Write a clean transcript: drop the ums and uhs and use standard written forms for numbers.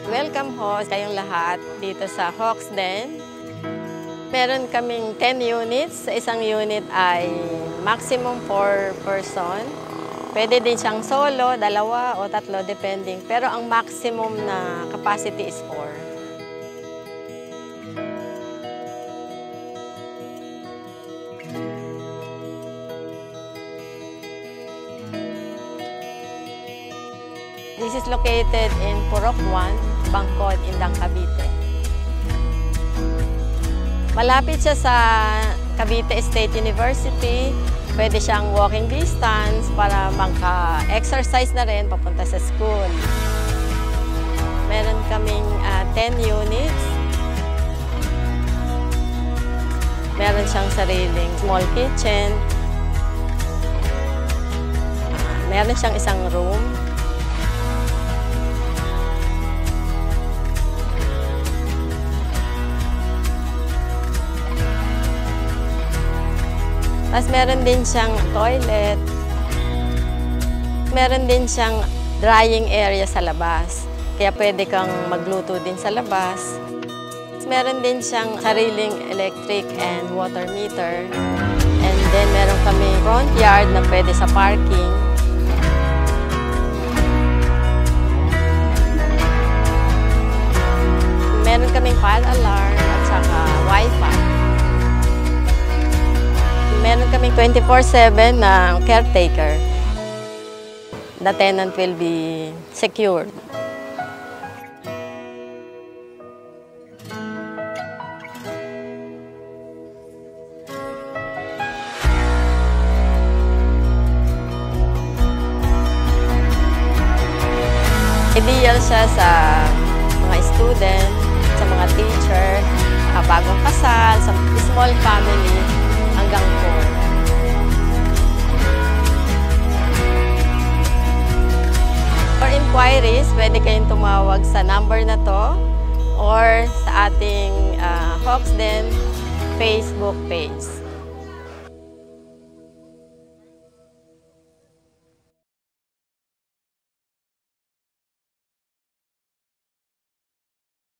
Welcome ho kayong lahat dito sa Hawksden. Meron kaming 10 units. Sa isang unit ay maximum 4 person. Pwede din siyang solo, 2 o 3 depending. Pero ang maximum na capacity is 4. This is located in Purok 1, Bangkod, Indang, Cavite. Malapit siya sa Cavite State University. Pwede siyang walking distance para maka-exercise na rin papunta sa school. Meron kaming 10 units. Meron siyang sariling small kitchen. Meron siyang isang room. Tapos meron din siyang toilet. Meron din siyang drying area sa labas. Kaya pwede kang magluto din sa labas. Meron din siyang sariling electric and water meter. And then meron kami front yard na pwede sa parking. Meron kaming fire alarm at saka wifi. Meron kaming 24/7 na caretaker. The tenant will be secured. Ideal siya sa mga student, sa mga teacher, bagong kasal, sa small family, hanggang 4. For inquiries, pwede kayong tumawag sa number na to or sa ating Hawksden Facebook page.